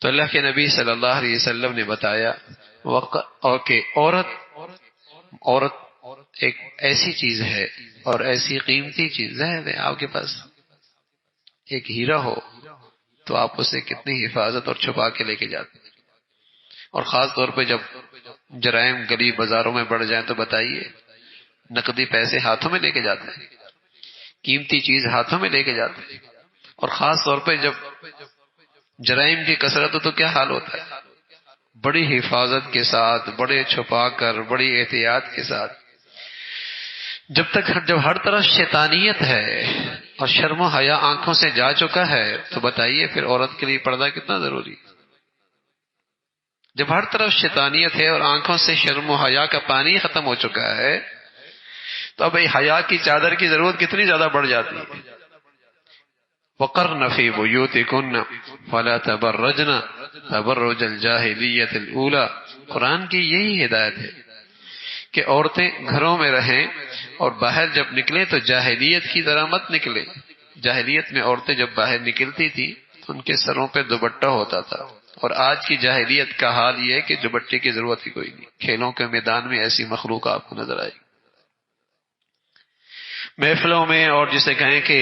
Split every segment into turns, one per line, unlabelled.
تو اللہ کے نبی صلی اللہ علیہ وسلم نے بتایا کہ عورت ایک ایسی چیز ہے اور ایسی قیمتی چیز ہے، آپ کے پاس ایک ہیرا ہو تو آپ اسے کتنی حفاظت اور چھپا کے لے کے جاتے ہیں، اور خاص طور پہ جب جرائم گلی بازاروں میں بڑھ جائیں تو بتائیے، نقدی پیسے ہاتھوں میں لے کے جاتے ہیں، قیمتی چیز ہاتھوں میں لے کے جاتے ہیں، اور خاص طور پہ جب جرائم کی کثرت ہو تو کیا حال ہوتا ہے، بڑی حفاظت کے ساتھ، بڑے چھپا کر، بڑی احتیاط کے ساتھ۔ جب ہر طرف شیطانیت ہے اور شرم و حیا آنکھوں سے جا چکا ہے تو بتائیے پھر عورت کے لیے پردہ کتنا ضروری ہے۔ جب ہر طرف شیطانیت ہے اور آنکھوں سے شرم و حیا کا پانی ختم ہو چکا ہے تو اب حیا کی چادر کی ضرورت کتنی زیادہ بڑھ جاتی ہے۔ وَقَرْنَ فِي بُيُوتِكُنَّ فَلَا تَبَرَّجْنَ تَبَرُّجَ الْجَاهِلِيَّةِ الْأُولَى، قرآن کی یہی ہدایت ہے کہ عورتیں گھروں میں رہیں اور باہر جب نکلیں تو جاہلیت کی طرح مت نکلیں۔ جاہلیت میں عورتیں جب باہر نکلتی تھی تو ان کے سروں پہ دوپٹہ ہوتا تھا، اور آج کی جاہلیت کا حال یہ ہے کہ دوپٹے کی ضرورت ہی کوئی نہیں۔ کھیلوں کے میدان میں ایسی مخلوق آپ کو نظر آئے گی، محفلوں میں، اور جسے کہیں کہ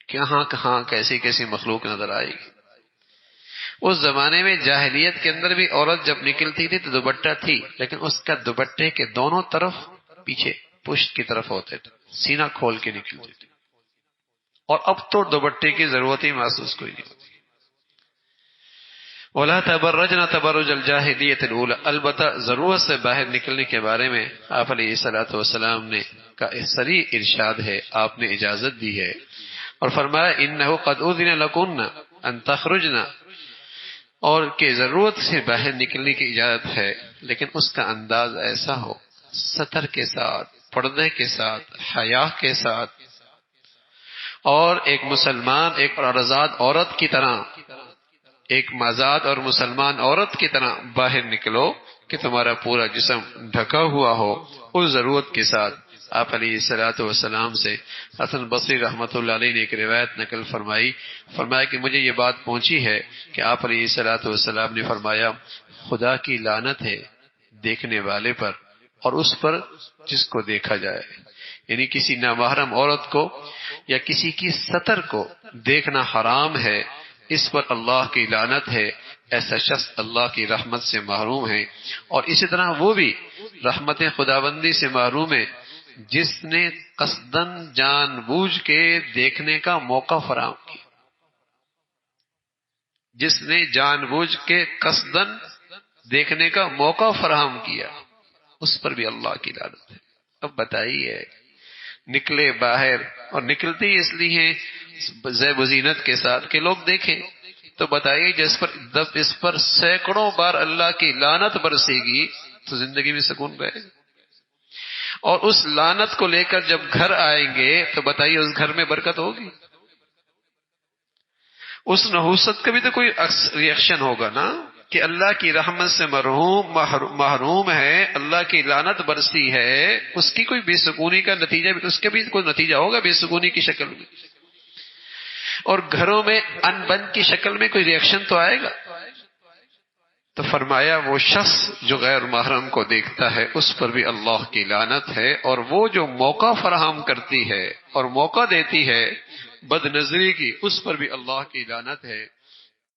کہاں کہاں کیسی کیسی مخلوق نظر آئے گی۔ اس زمانے میں جاہلیت کے اندر بھی عورت جب نکلتی تھی تو دوپٹہ تھی، لیکن اس کا دوپٹے کے دونوں طرف پیچھے پشت کی طرف ہوتے تھے، سینہ کھول کے نکلتی تھی، اور اب تو دوپٹے کی ضرورت ہی محسوس کوئی نہیں ہوتی۔ وَلَا تَبَرَّجْنَ تَبَرُّجَ الْجَاهِلِيَّةِ الْأُولَى، البتہ ضرورت سے باہر نکلنے کے بارے میں آپ علیہ الصلوۃ والسلام نے کا صریح ارشاد ہے، آپ نے اجازت دی ہے، اور فرمایا اِنَّهُ قَدْ أُذِنَ لَكُنَّ أَن تَخْرُجْنَ، اور کہ ضرورت سے باہر نکلنے کی اجازت ہے، لیکن اس کا انداز ایسا ہو، ستر کے ساتھ، پردے کے ساتھ، حیا کے ساتھ، اور ایک مسلمان، ایک آزاد عورت کی طرح، ایک آزاد اور مسلمان عورت کی طرح باہر نکلو کہ تمہارا پورا جسم ڈھکا ہوا ہو۔ اس ضرورت کے ساتھ آپ علیہ الصلوۃ والسلام سے حسن بصری رحمۃ اللہ علیہ نے ایک روایت نقل فرمایا کہ مجھے یہ بات پہنچی ہے کہ آپ علیہ الصلوۃ والسلام نے فرمایا خدا کی لعنت ہے دیکھنے والے پر اور اس پر جس کو دیکھا جائے، یعنی کسی نامحرم عورت کو یا کسی کی ستر کو دیکھنا حرام ہے، اس پر اللہ کی لعنت ہے، ایسا شخص اللہ کی رحمت سے محروم ہے، اور اسی طرح وہ بھی رحمت خداوندی سے محروم ہے جس نے قصدن جان بوجھ کے دیکھنے کا موقع فراہم کیا، جس نے جان بوجھ کے قصدن دیکھنے کا موقع فراہم کیا، اس پر بھی اللہ کی لعنت ہے۔ اب بتائیے، نکلے باہر، اور نکلتی اس لیے زیب و زینت کے ساتھ کہ لوگ دیکھیں، تو بتائیے جب اس پر سینکڑوں بار اللہ کی لعنت برسے گی تو زندگی میں سکون رہے گا، اور اس لعنت کو لے کر جب گھر آئیں گے تو بتائیے اس گھر میں برکت ہوگی؟ اس نحوست کا بھی تو کوئی ریئیکشن ہوگا نا کہ اللہ کی رحمت سے محروم ہے، اللہ کی لعنت برسی ہے، اس کی کوئی بے سکونی کا نتیجہ، اس کا بھی کوئی نتیجہ ہوگا بے سکونی کی شکل میں، اور گھروں میں ان بن کی شکل میں کوئی ریئیکشن تو آئے گا۔ تو فرمایا وہ شخص جو غیر محرم کو دیکھتا ہے اس پر بھی اللہ کی لعنت ہے، اور وہ جو موقع فراہم کرتی ہے اور موقع دیتی ہے بد نظری کی، اس پر بھی اللہ کی لعنت ہے۔